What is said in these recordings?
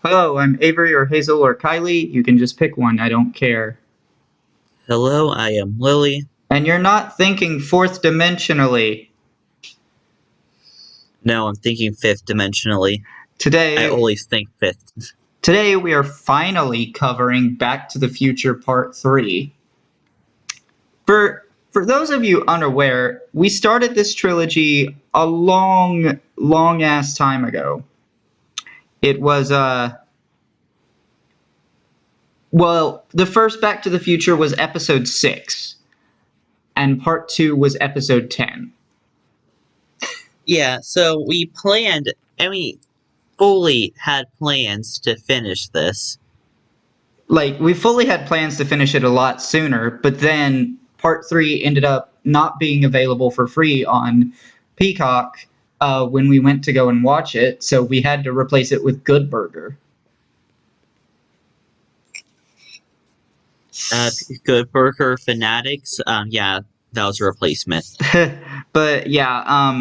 Hello, I'm Avery or Hazel or Kylie. You can just pick one, I don't care. Hello, I am Lily. And you're not thinking fourth dimensionally. No, I'm thinking fifth dimensionally. I Today, always think fifth. today we are finally covering Back to the Future Part 3. For those of you unaware, we started this trilogy a long ass time ago. It was well, the first Back to the Future was episode 6 and part 2 was episode 10. Yeah, so we planned, and we fully had plans to finish this. Like, we fully had plans to finish it a lot sooner, but then part 3 ended up not being available for free on Peacock when we went to go and watch it, so we had to replace it with Good Burger. Good Burger Fanatics, yeah, that was a replacement. But yeah,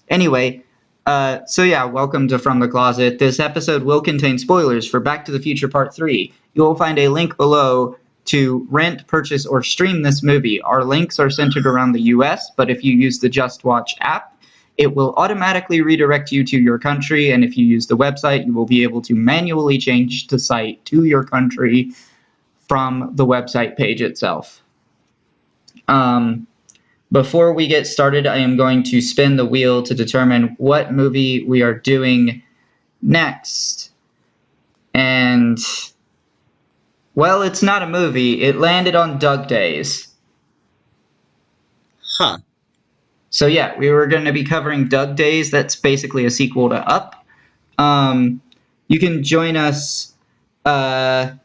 anyway, so yeah, welcome to From the Closet. This episode will contain spoilers for Back to the Future Part 3. You will find a link below to rent, purchase, or stream this movie. Our links are centered around the US, but if you use the Just Watch app, it will automatically redirect you to your country, and if you use the website, you will be able to manually change the site to your country from the website page itself. Before we get started, I am going to spin the wheel to determine what movie we are doing next. And, well, it's not a movie. It landed on Doug Days. Huh. So yeah, we were going to be covering Doug Days. That's basically a sequel to Up. You can join us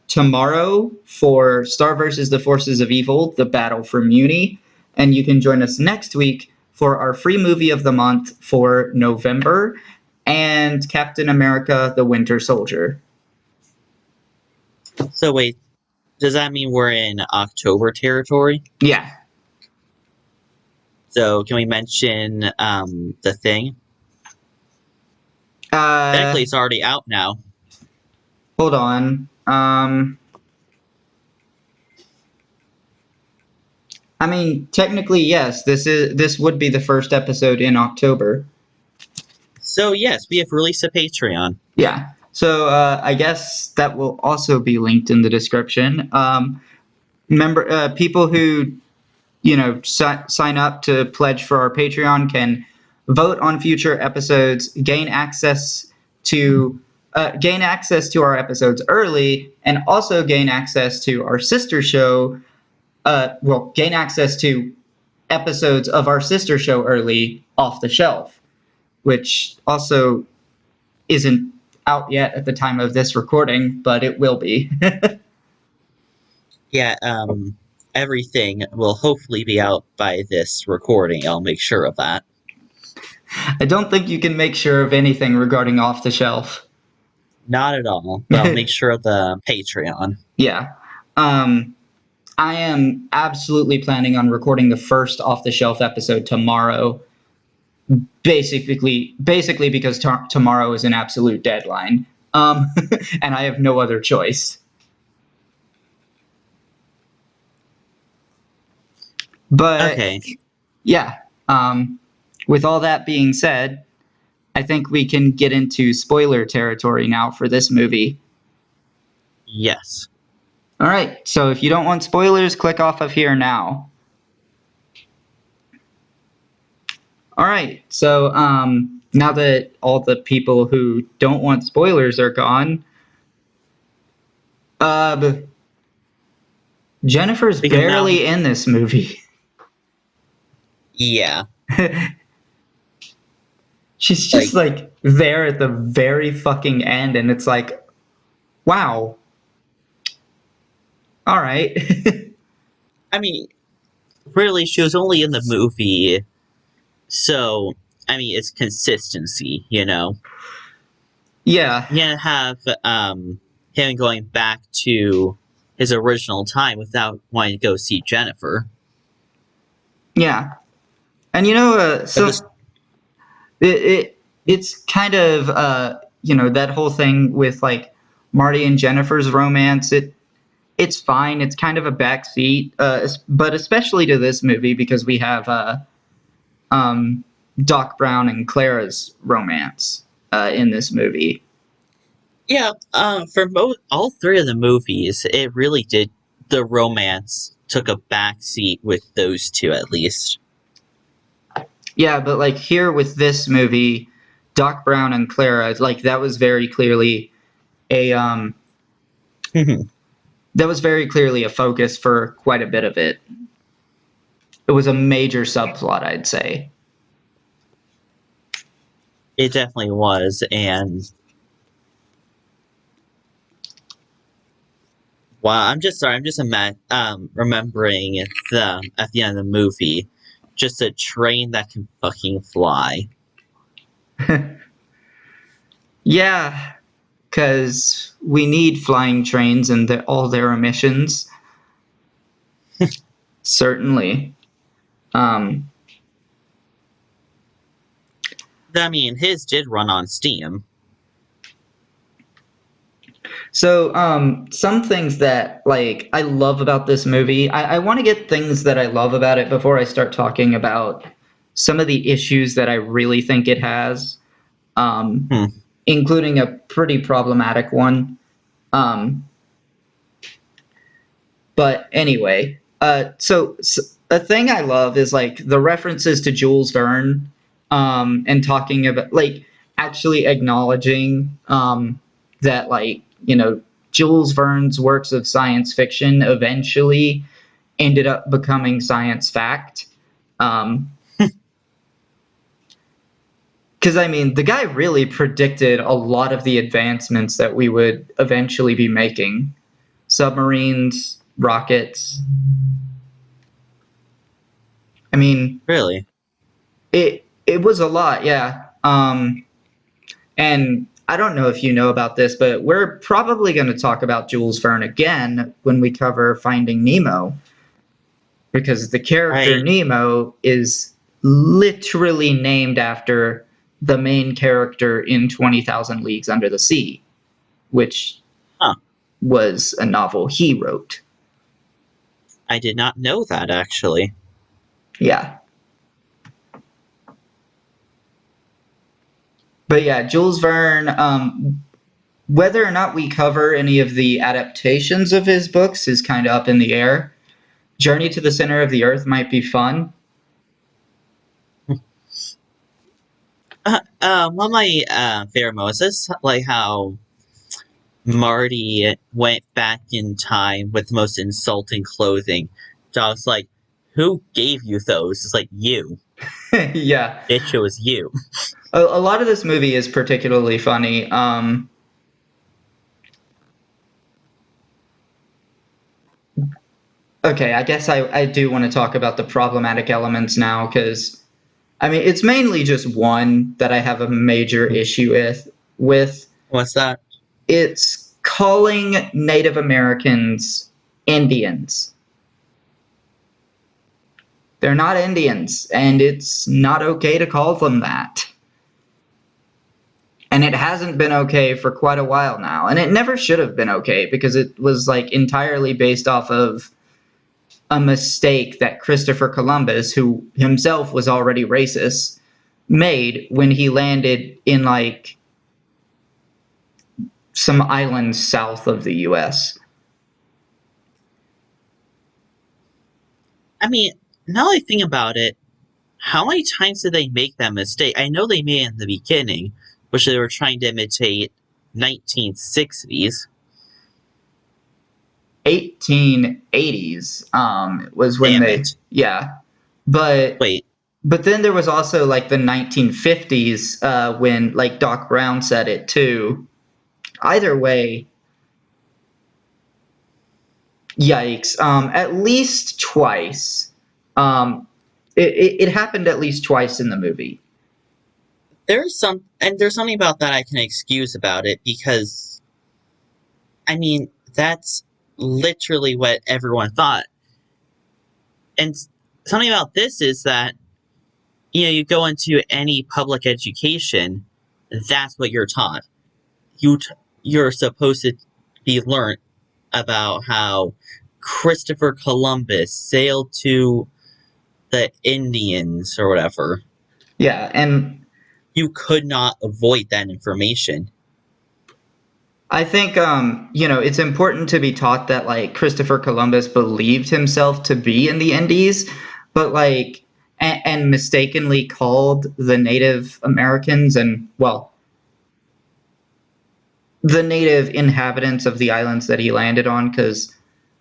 tomorrow for Star vs. the Forces of Evil, The Battle for Muni. And you can join us next week for our free movie of the month for November and Captain America, the Winter Soldier. So wait, does that mean we're in October territory? Yeah. So can we mention The Thing? Technically, Uh, it's already out now. hold on. I mean, technically, yes. This would be the first episode in October. So yes, we have released a Patreon. Yeah. So I guess that will also be linked in the description. Remember, people who sign up to pledge for our Patreon can vote on future episodes, gain access to our episodes early, and also gain access to our sister show. Gain access to episodes of our sister show early off the shelf, which also isn't out yet at the time of this recording, but it will be. Yeah, everything will hopefully be out by this recording. I'll make sure of that. I don't think you can make sure of anything regarding off the shelf. Not at all, but I'll make sure of the Patreon. Yeah. I am absolutely planning on recording the first off the shelf episode tomorrow. Basically because tomorrow is an absolute deadline. And I have no other choice. But Okay. yeah, with all that being said, I think we can get into spoiler territory now for this movie. Yes. All right, so if you don't want spoilers, click off of here now. All right, so now that all the people who don't want spoilers are gone, Jennifer's Because now, barely in this movie. yeah. She's just like there at the very fucking end, and it's like, wow. All right. I mean, really, she was only in the movie, so, I mean, it's consistency, you know? Yeah. You can't have him going back to his original time without wanting to go see Jennifer. Yeah. And you know, But this, it's kind of that whole thing with like Marty and Jennifer's romance, it's fine. It's kind of a backseat, but especially to this movie because we have um, Doc Brown and Clara's romance in this movie. Yeah, for all three of the movies, it really did. The romance took a backseat with those two, at least. Yeah, but like here with this movie, Doc Brown and Clara, like a that was very clearly a focus for quite a bit of it. It was a major subplot, I'd say. It definitely was, and wow, I'm just sorry. I'm just remembering the at the end of the movie, just a train that can fucking fly. Yeah, because we need flying trains and all their emissions. Certainly. Um, I mean, his did run on steam. so some things that like I love about this movie, I want to get things that I love about it before I start talking about some of the issues that I really think it has, um, Hmm. including a pretty problematic one. Um, But anyway, so a thing I love is like the references to Jules Verne, and talking about like actually acknowledging that like Jules Verne's works of science fiction eventually ended up becoming science fact. Um, because I mean, the guy really predicted a lot of the advancements that we would eventually be making: submarines, rockets. I mean, Really? it was a lot, yeah. And I don't know if you know about this, but we're probably going to talk about Jules Verne again when we cover Finding Nemo, because the character I Nemo is literally named after the main character in 20,000 Leagues Under the Sea, which huh. was a novel he wrote. I did not know that actually. Yeah. But yeah, Jules Verne, whether or not we cover any of the adaptations of his books is kind of up in the air. Journey to the Center of the Earth might be fun. One of my favorite moments is like how Marty went back in time with the most insulting clothing. So I was like, "Who gave you those?" It's like you. Yeah. It was you. A lot of this movie is particularly funny. Okay, I guess I do want to talk about the problematic elements now because, I mean, it's mainly just one that I have a major issue with. What's that? It's calling Native Americans Indians. They're not Indians, and it's not okay to call them that. And it hasn't been okay for quite a while now. And it never should have been okay because it was like entirely based off of a mistake that Christopher Columbus, who himself was already racist, made when he landed in like some islands south of the US. I mean, now I think about it, how many times did they make that mistake? I know they made it in the beginning, which they were trying to imitate 1960s. 1880s was when Damn they, it. yeah. But Wait, but then there was also like the 1950s when like Doc Brown said it too. Either way, yikes. At least twice. Um, it happened at least twice in the movie. there's something about that I can excuse about it because, I mean, that's literally what everyone thought. And something about this is that, you go into any public education, that's what you're taught. you're supposed to be learned about how Christopher Columbus sailed to the Indians or whatever. Yeah, and You could not avoid that information. I think it's important to be taught that like Christopher Columbus believed himself to be in the Indies, but like and mistakenly called the Native Americans and well the native inhabitants of the islands that he landed on because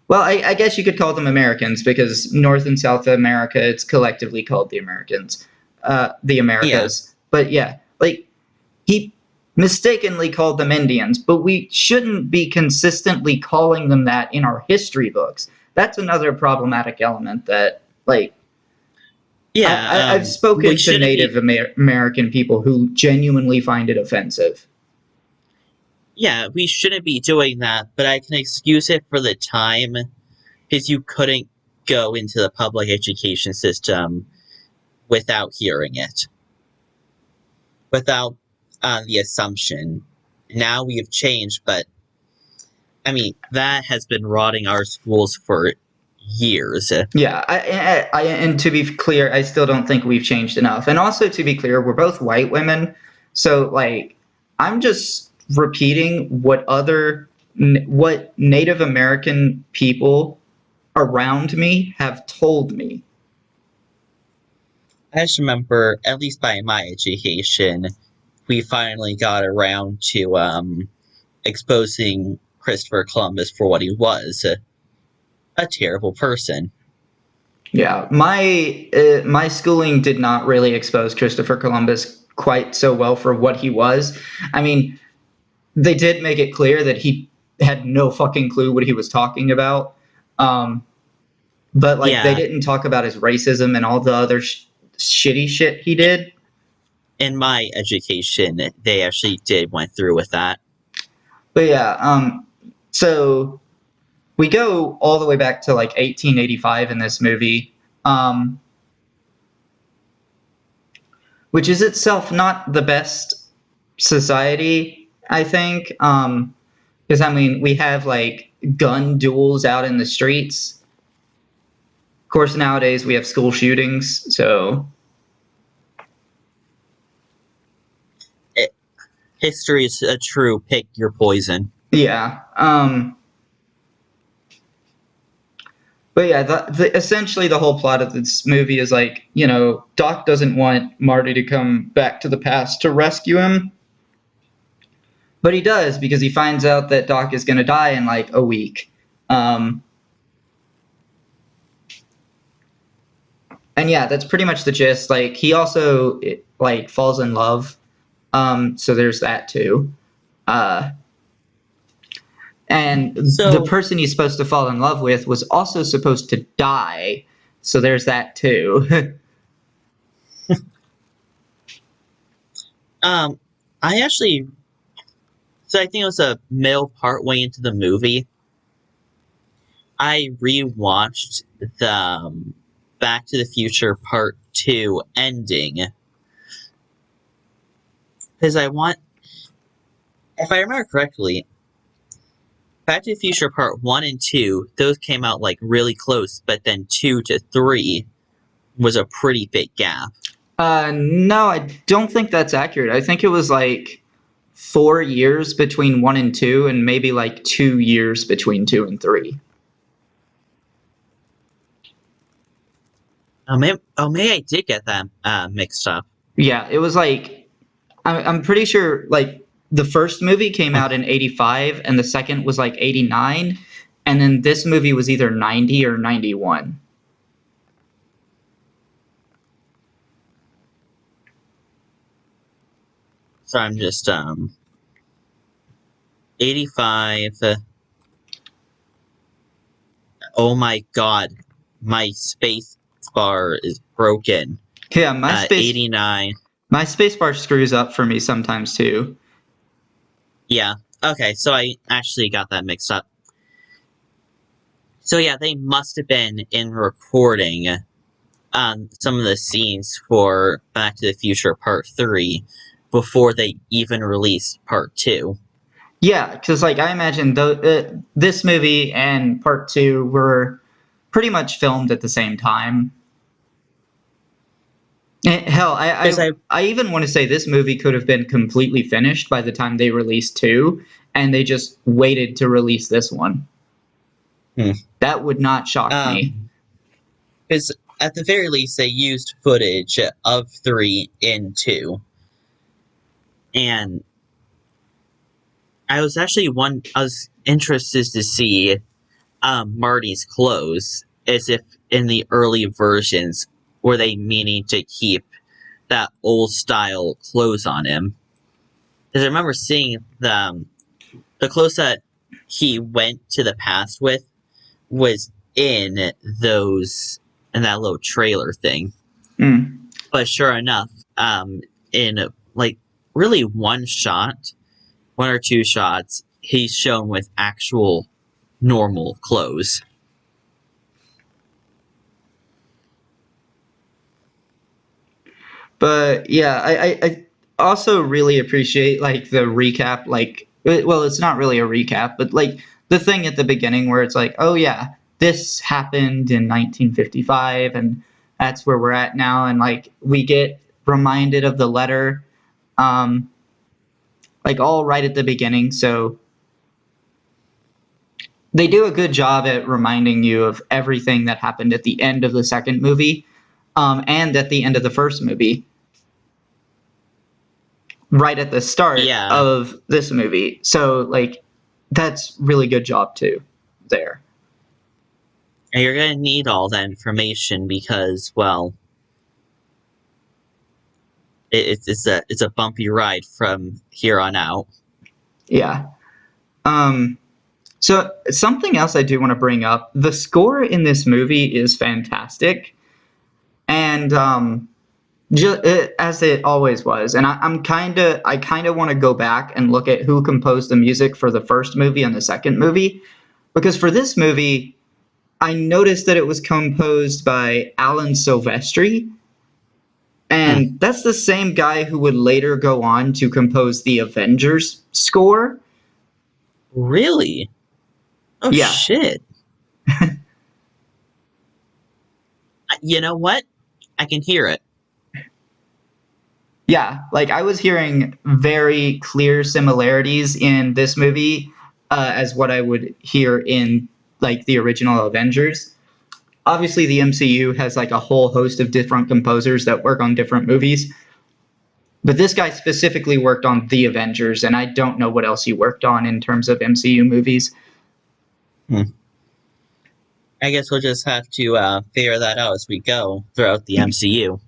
well I guess you could call them Americans because North and South America it's collectively called the Americans, the Yeah, Americas. But yeah, like he mistakenly called them Indians, but we shouldn't be consistently calling them that in our history books. That's another problematic element that, like, yeah. I've We spoken to shouldn't be. Native American people who genuinely find it offensive. Yeah, we shouldn't be doing that. But I can excuse it for the time because you couldn't go into the public education system without hearing it, without the assumption. Now we have changed, but I mean that has been rotting our schools for years. Yeah, and to be clear, I still don't think we've changed enough. And also, to be clear, we're both white women, so like, I'm just repeating what Native American people around me have told me. I just remember, at least by my education, we finally got around to exposing Christopher Columbus for what he was, a terrible person. Yeah, my schooling did not really expose Christopher Columbus quite so well for what he was. I mean, they did make it clear that he had no fucking clue what he was talking about. Um, but like they Yeah, didn't talk about his racism and all the other shitty shit he did. in my education, they actually did went through with that. But yeah, so we go all the way back to like 1885 in this movie, um, which is itself not the best society, I think. Because I mean, we have like gun duels out in the streets. Of course, nowadays we have school shootings. So It, history is a true pick your poison. yeah. But yeah, essentially the whole plot of this movie is like, Doc doesn't want Marty to come back to the past to rescue him, but he does because he finds out that Doc is going to die in like a week. Um, and yeah, that's pretty much the gist. Like he also like falls in love, so there's that too. Uh, and the So, person he's supposed to fall in love with was also supposed to die, so there's that too. um, I actually, so I think it was a middle part way into the movie. I rewatched the Back to the Future Part 2 ending because I want, if I remember correctly, Back to the Future Part 1 and 2, those came out like really close, but then 2 to 3 was a pretty big gap. No, I don't think that's accurate. I think it was like 4 years between one and two, and maybe like 2 years between two and three. Maybe I did get that mixed up. Yeah, it was like I'm pretty sure like the first movie came out in 85 and the second was like 89, and then this movie was either 90 or 91. So I'm just 85. Oh my god, my space bar is broken. Yeah, 89. my space bar screws up for me sometimes too. Yeah. Okay, so I actually got that mixed up. So yeah, they must have been in recording some of the scenes for Back to the Future Part 3 before they even released Part 2. Yeah, because like I imagine this movie and part two were pretty much filmed at the same time. Hell, Because I even want to say this movie could have been completely finished by the time they released two, and they just waited to release this one. hmm, That would not shock me. um, because at the very least they used footage of 3 in 2, and I was interested to see Marty's clothes, as if in the early versions were they meaning to keep that old style clothes on him. Because I remember seeing the clothes that he went to the past with was in those in that little trailer thing. Mm. But sure enough, in like really one or two shots, he's shown with actual normal clothes. But yeah, I also really appreciate like the recap. Like, well, it's not really a recap, but like the thing at the beginning where it's like, oh yeah, this happened in 1955, and that's where we're at now, and like we get reminded of the letter, um, like all right at the beginning. So they do a good job at reminding you of everything that happened at the end of the second movie, and at the end of the first movie, right at the start Yeah, of this movie. So like that's really good job too there. and you're gonna need all that information because, well, it's a bumpy ride from here on out. Yeah. Um so something else I do want to bring up, the score in this movie is fantastic, and as it always was. And I kind of want to go back and look at who composed the music for the first movie and the second movie, because for this movie I noticed that it was composed by Alan Silvestri. Hmm. And that's the same guy who would later go on to compose the Avengers score. Really? Oh Yeah. shit! You know what? I can hear it. Yeah. Like I was hearing very clear similarities in this movie as what I would hear in like the original Avengers. Obviously, the MCU has like a whole host of different composers that work on different movies. But this guy specifically worked on the Avengers, and I don't know what else he worked on in terms of MCU movies. Hmm. I guess we'll just have to figure that out as we go throughout the MCU.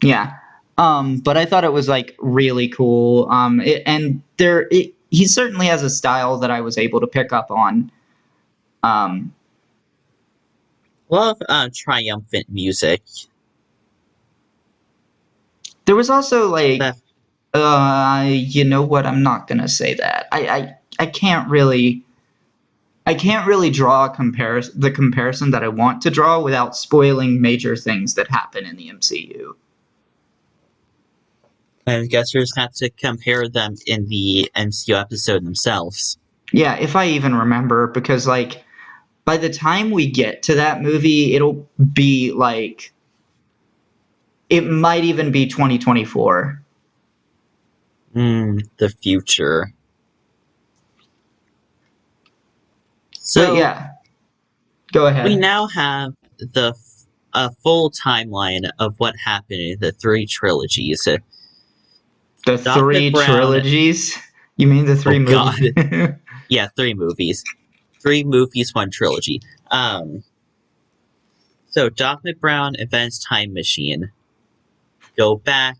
Yeah. But I thought it was like really cool. He certainly has a style that I was able to pick up on. Um, Love triumphant music. there was also like, That you know what? I'm not gonna say that. I can't really. I can't really draw the comparison that I want to draw without spoiling major things that happen in the MCU. I guess we just have to compare them in the MCU episode themselves. Yeah, if I even remember, because like by the time we get to that movie, it'll be like it might even be 2024. The future. But So yeah, go we ahead. now have a full timeline of what happened in the 3 trilogies. The Doc three McBrown. trilogies? You mean the Oh three movies? God, yeah, 3 movies, 3 movies, 1 trilogy. So Doc McBrown invents time machine. Go back,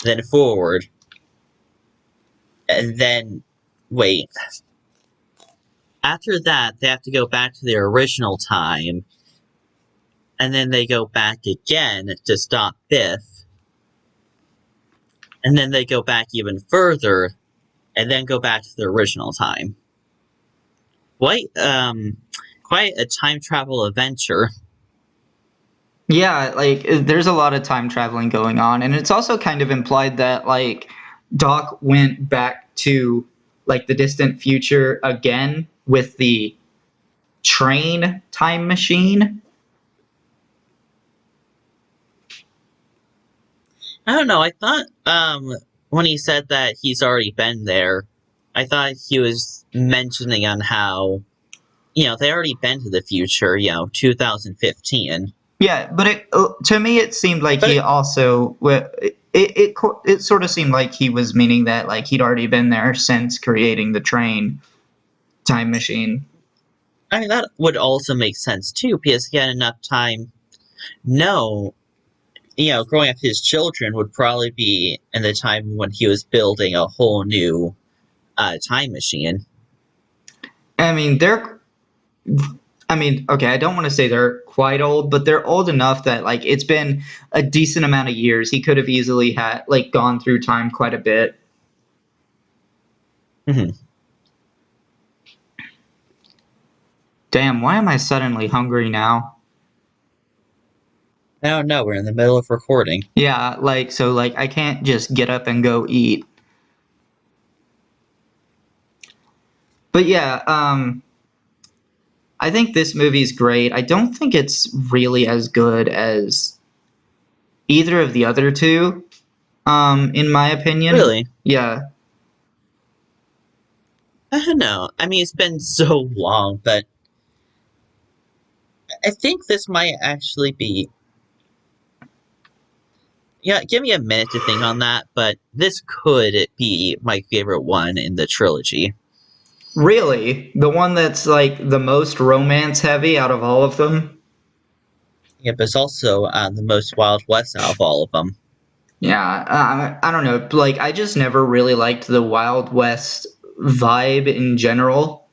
then forward, and then wait. After that, they have to go back to their original time, and then they go back again to stop Biff, and then they go back even further, and then go back to their original time. Quite, quite a time travel adventure. Yeah, like there's a lot of time traveling going on, and it's also kind of implied that like Doc went back to like the distant future again with the train time machine. I don't know. I thought when he said that he's already been there, I thought he was mentioning on how they already been to the future. 2015. Yeah, but to me it seemed like he But also it sort of seemed like he was meaning that like he'd already been there since creating the train time machine. I mean that would also make sense too because he had enough time. No, growing up, his children would probably be in the time when he was building a whole new time machine. I mean, okay, I don't want to say they're quite old, but they're old enough that like it's been a decent amount of years. He could have easily had like gone through time quite a bit. Mhm. Damn, why am I suddenly hungry now? I don't know. We're in the middle of recording. Yeah, like so like I can't just get up and go eat. But yeah, I think this movie's great. I don't think it's really as good as either of the other two, in my opinion. Really? Yeah. I don't know. I mean, it's been so long, but I think this might actually be. Yeah, give me a minute to think on that, but this could be my favorite one in the trilogy. Really? The one that's like the most romance heavy out of all of them? Yeah, but it's also the most Wild West out of all of them. Yeah, I don't know. Like, I just never really liked the Wild West vibe in general.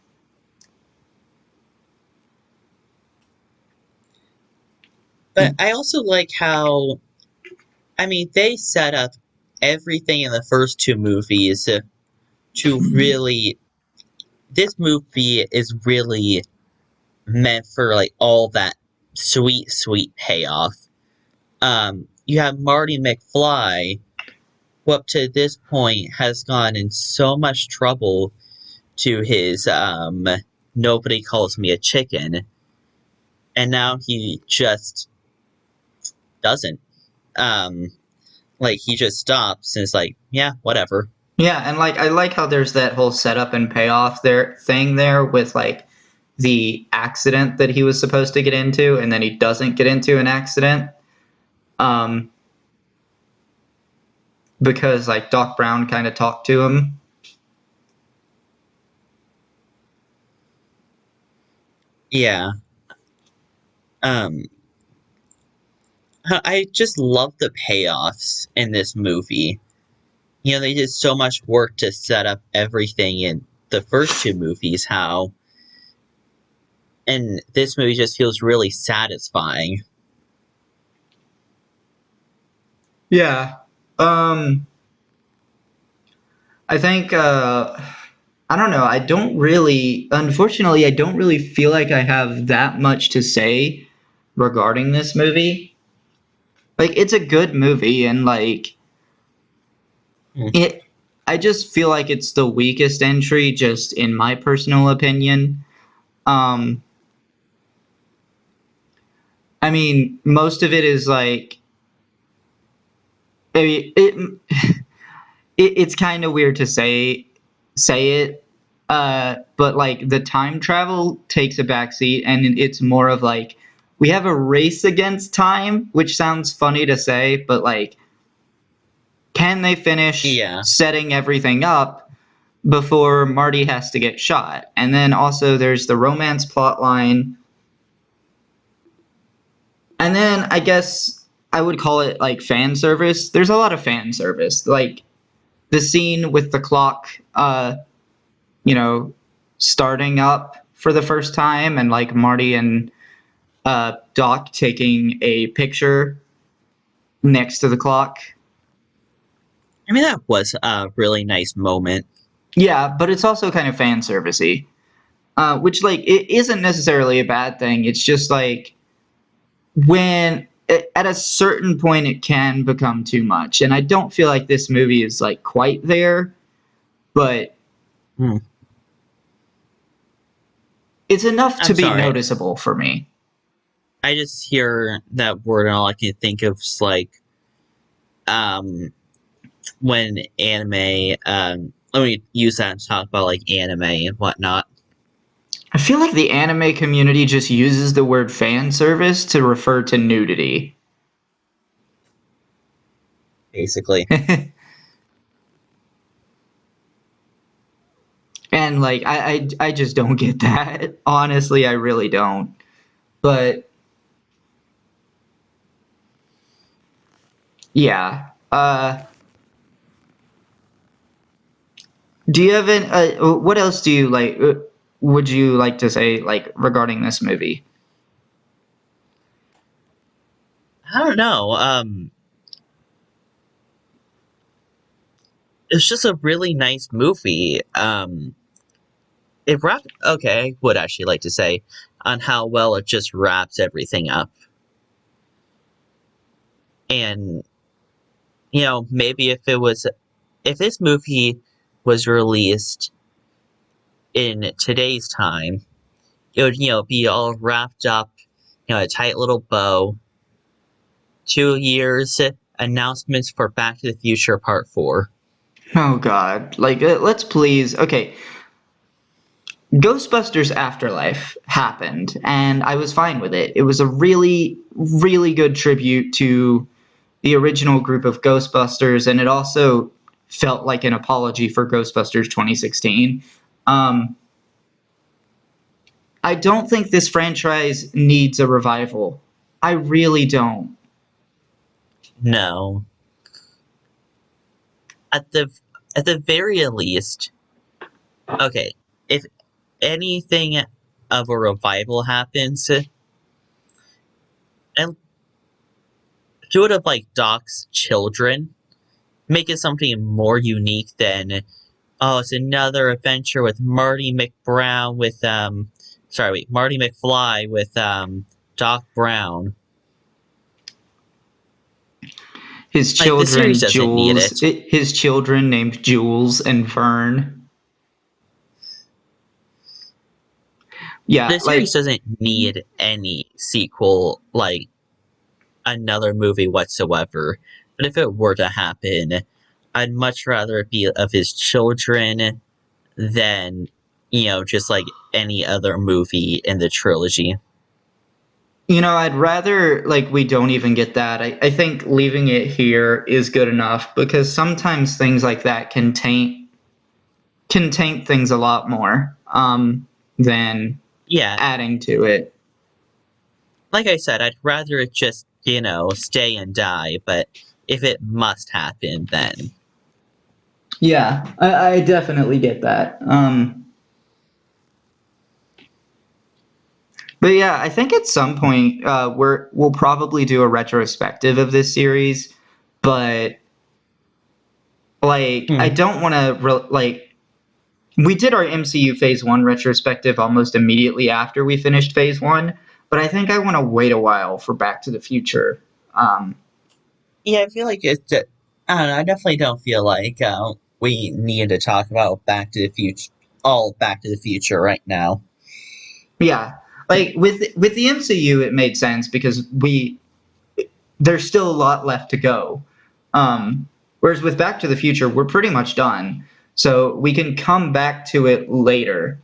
But I also like how, I mean, they set up everything in the first two movies to really. This movie is really meant for like all that sweet, sweet payoff. You have Marty McFly, who up to this point has gone in so much trouble to his nobody calls me a chicken, and now he just doesn't. Um, like he just stops and it's like, yeah, whatever. Yeah, and like I like how there's that whole setup and payoff there with like the accident that he was supposed to get into and then he doesn't get into an accident. Um because like Doc Brown kind of talked to him. Yeah. Um, I just love the payoffs in this movie. They did so much work to set up everything in the first two movies. How and this movie just feels really satisfying. Yeah. Um I think I don't know. Unfortunately, I don't really feel like I have that much to say regarding this movie. Like, it's a good movie, and like, Mm. it, I just feel like it's the weakest entry, just in my personal opinion. Um, I mean, most of it is like, I mean, it's kind of weird to say it, but like the time travel takes a backseat, and it's more of like we have a race against time, which sounds funny to say, but like, can they finish Yeah. setting everything up before Marty has to get shot? And then also there's the romance plot line, and then I guess I would call it like fan service. There's a lot of fan service, like the scene with the clock, you know, starting up for the first time, and like Marty and Doc taking a picture next to the clock. I mean, that was a really nice moment. Yeah, but it's also kind of fan servicey, which like it isn't necessarily a bad thing. It's just like when at a certain point it can become too much, and I don't feel like this movie is like quite there, but Hmm. It's enough to I'm be sorry. noticeable for me. I just hear that word and all I can think of is like um when anime let me use that to talk about like anime and whatnot, I feel like the anime community just uses the word fan service to refer to nudity. basically. And like I just don't get that. Honestly, I really don't. But yeah. Do you have an what else do you like would you like to say like regarding this movie? I don't know. It's just a really nice movie. It wrapped. Okay, I would actually like to say on how well it just wraps everything up, and maybe if this movie was released in today's time, it would be all wrapped up, a tight little bow. 2 years announcements for Back to the Future Part 4. Oh god. Like let's please. Okay. Ghostbusters Afterlife happened and I was fine with it. It was a really really good tribute to the original group of Ghostbusters, and it also felt like an apology for Ghostbusters 2016. Um, I don't think this franchise needs a revival. I really don't. No, at the very least, okay. If anything of a revival happens, and do it of like Doc's children, make it something more unique than it's another adventure with Marty McBrown with Marty McFly with Doc Brown. His Like the series children, doesn't need Jules, it. his children named Jules and Vern. Yeah, The series like doesn't need any sequel, like another movie whatsoever. But if it were to happen, I'd much rather it be of his children than, just like any other movie in the trilogy. I'd rather like we don't even get that. I think leaving it here is good enough because sometimes things like that can taint things a lot more than Yeah, adding to it. like I said, I'd rather it just, stay and die, but if it must happen, then. Yeah, I definitely get that. But yeah, I think at some point we'll probably do a retrospective of this series, but like I Hmm. don't want to like we did our MCU Phase One retrospective almost immediately after we finished Phase One, but I think I want to wait a while for Back to the Future. Um, Yeah, I feel like I don't know. I definitely don't feel like we need to talk about Back to the Future right now. yeah, like with the MCU, it made sense because there's still a lot left to go. Whereas with Back to the Future, we're pretty much done, so we can come back to it later.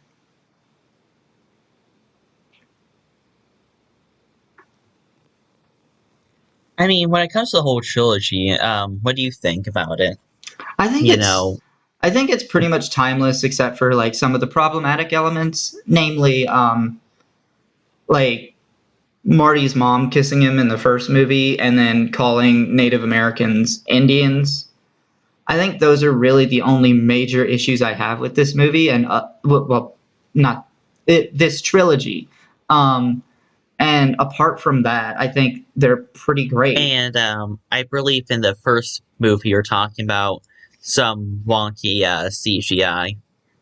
I mean, when it comes to the whole trilogy, what do you think about it? I think You it's know, I think it's pretty much timeless except for like some of the problematic elements, namely like Marty's mom kissing him in the first movie and then calling Native Americans Indians. I think those are really the only major issues I have with this movie and well not this trilogy. Um, and apart from that, I think they're pretty great. and I believe in the first movie you're talking about some wonky CGI.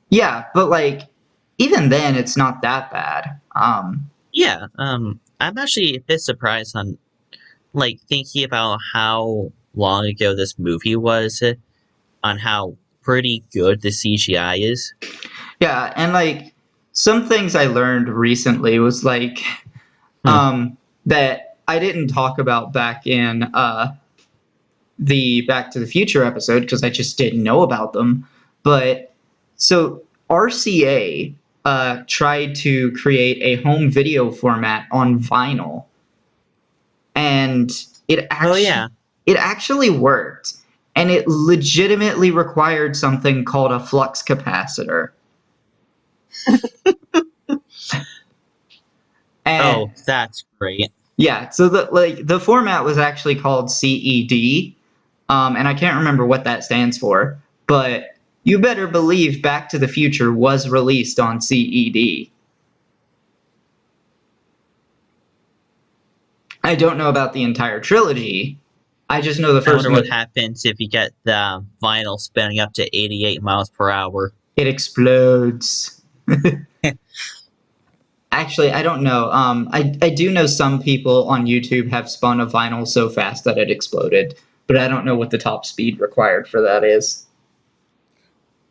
Yeah, but like even then, it's not that bad. Yeah, I'm actually a bit surprised on like thinking about how long ago this movie was, on how pretty good the CGI is. Yeah, and like some things I learned recently was like Hmm. that I didn't talk about back in the Back to the Future episode because I just didn't know about them. But so RCA tried to create a home video format on vinyl, and it Oh actually yeah. it actually worked, and it legitimately required something called a flux capacitor. And Oh, that's great. yeah, so the format was actually called CED, and I can't remember what that stands for, but you better believe Back to the Future was released on CED. I don't know about the entire trilogy. I just know the I first wonder what movie. happens if you get the vinyl spinning up to 88 miles per hour. It explodes. Actually, I don't know. I do know some people on YouTube have spun a vinyl so fast that it exploded, but I don't know what the top speed required for that is.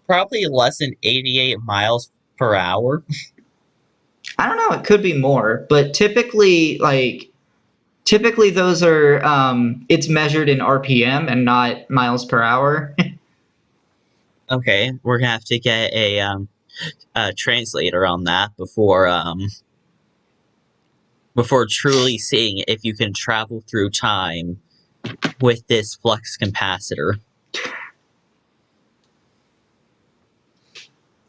Probably less than 88 miles per hour. I don't know. It could be more, but typically those are it's measured in RPM and not miles per hour. Okay, we're gonna have to get a translator on that before truly seeing if you can travel through time with this flux capacitor.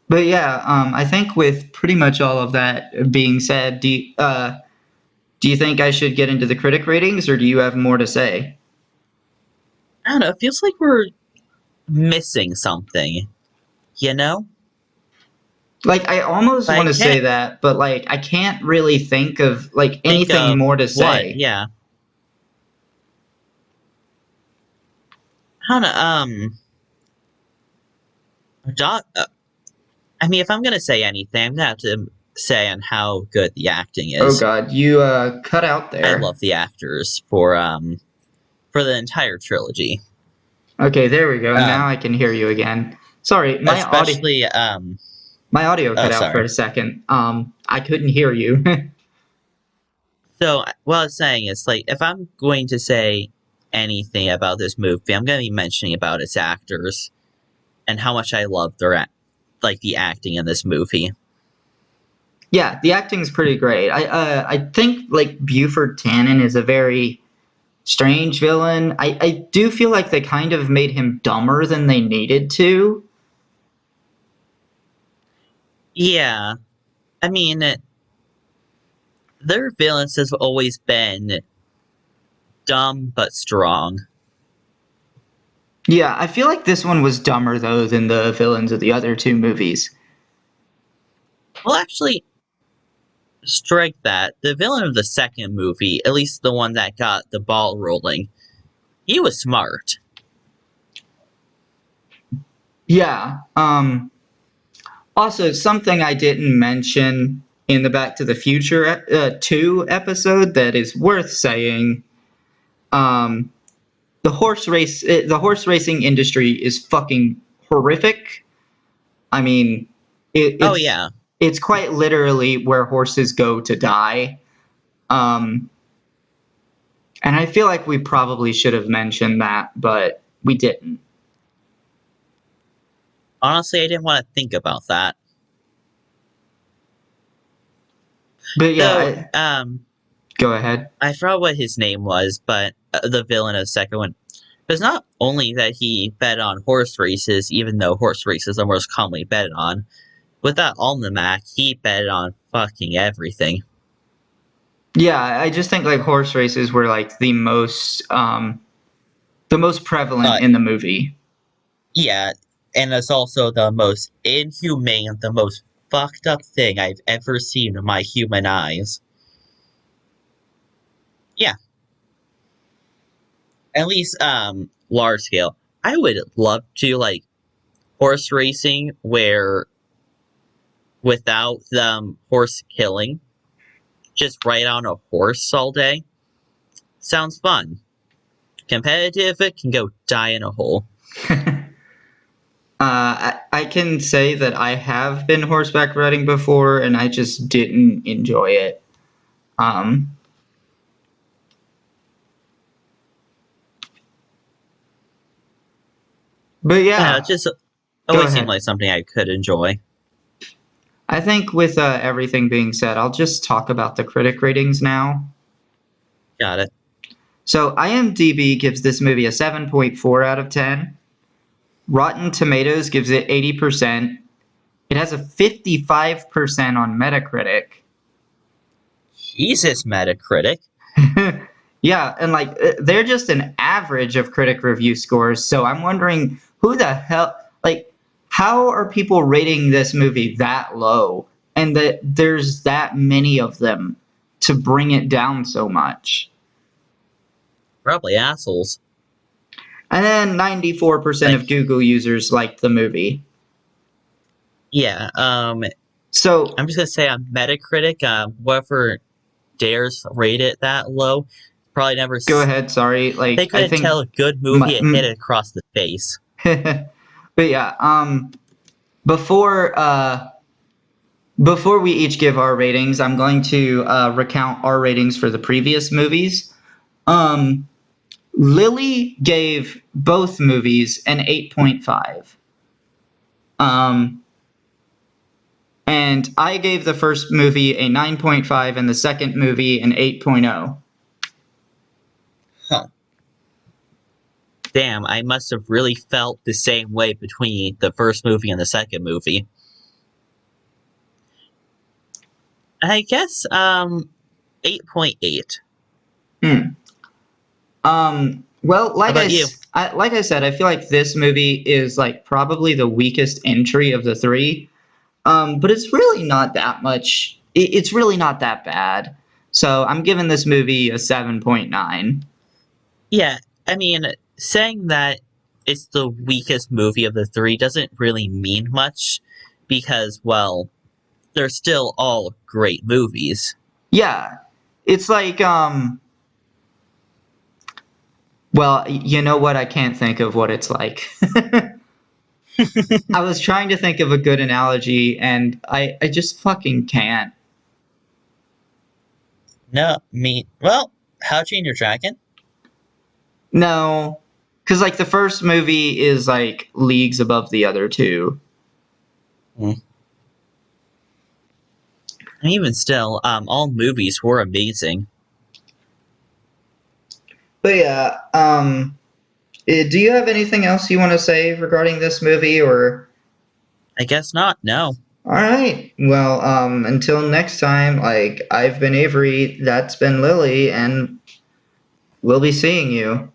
But yeah, I think with pretty much all of that being said, do you think I should get into the critic ratings, or do you have more to say? I don't know. It feels like we're missing something. You know, Like I almost but I want to say can't that, but like I can't really think of like think anything of more to what. say. Yeah, I don't know. Doc, I mean, if I'm gonna say anything, I'm gonna have to say on how good the acting Oh is. God, you cut out I there. love the actors for the entire trilogy. Okay, there we go. Now Um, I can hear you again. Sorry, especially my audio oh cut out for sorry. a second. I couldn't hear you. So what I was saying is like if I'm going to say anything about this movie, I'm gonna be mentioning about its actors and how much I love like the acting in this movie. Yeah, the acting's pretty great. I think like Buford Tannen is a very strange villain. I do feel like they kind of made him dumber than they needed to. Yeah, I mean their villains have always been dumb but strong. Yeah, I feel like this one was dumber though than the villains of the other two movies. Well, actually, strike that. The villain of the second movie, at least the one that got the ball rolling, he was smart. Yeah. Also, something I didn't mention in the Back to the Future 2 episode that is worth saying. Um, the horse racing industry is fucking horrific. I mean, it, Oh it's yeah. it's quite literally where horses go to die. Um, and I feel like we probably should have mentioned that, but we didn't. Honestly, I didn't want to think about that. But yeah, So, go ahead. I forgot what his name was, but the villain of the second one. Because not only that he bet on horse races, even though horse races are most commonly bet on, with that almanac, he bet on fucking everything. Yeah, I just think like horse races were like the most prevalent Uh, in the movie. yeah, and it's also the most inhumane, the most fucked up thing I've ever seen in my human eyes. Yeah, at least large scale. I would love to like horse racing where without horse killing, just ride on a horse all day. Sounds fun. Competitive, it can go die in a hole. I can say that I have been horseback riding before, and I just didn't enjoy it. Um, but Yeah, it yeah, just go always seemed ahead. like something I could enjoy. I think with everything being said, I'll just talk about the critic ratings now. Got it. So IMDb gives this movie a 7.4 out of 10. Rotten Tomatoes gives it 80%. It has a 55% on Metacritic. Jesus, Metacritic. Yeah, and like they're just an average of critic review scores. So I'm wondering who the hell, like, how are people rating this movie that low, and that there's that many of them to bring it down so much? Probably assholes. And then 94% Like, of Google users liked the movie. yeah. So I'm just gonna say on Metacritic, whoever dares rate it that low, probably never. go ahead. Sorry, They like I couldn't tell think a good my, movie and hit it across the face. but yeah, before before we each give our ratings, I'm going to recount our ratings for the previous movies. Um, Lily gave both movies an 8.5. Um, and I gave the first movie a 9.5 and the second movie an 8.0. Huh. Damn, I must have really felt the same way between the first movie and the second movie. I guess 8.8. Hmm. Well, How about you? like I said, I feel like this movie is like probably the weakest entry of the three. But it's really not that much. It's really not that bad. So I'm giving this movie a 7.9. Yeah, I mean, saying that it's the weakest movie of the three doesn't really mean much because, well, they're still all great movies. Yeah, it's like well, you know what? I can't think of what it's like. I was trying to think of a good analogy, and I just fucking can't. No, me. Well, How to Train Your Dragon? No, because like the first movie is like leagues above the other two. Hmm. Even still, all movies were amazing. But yeah, do you have anything else you want to say regarding this movie, or? I guess not. No. All right. Well, until next time, like I've been Avery, that's been Lily, and we'll be seeing you.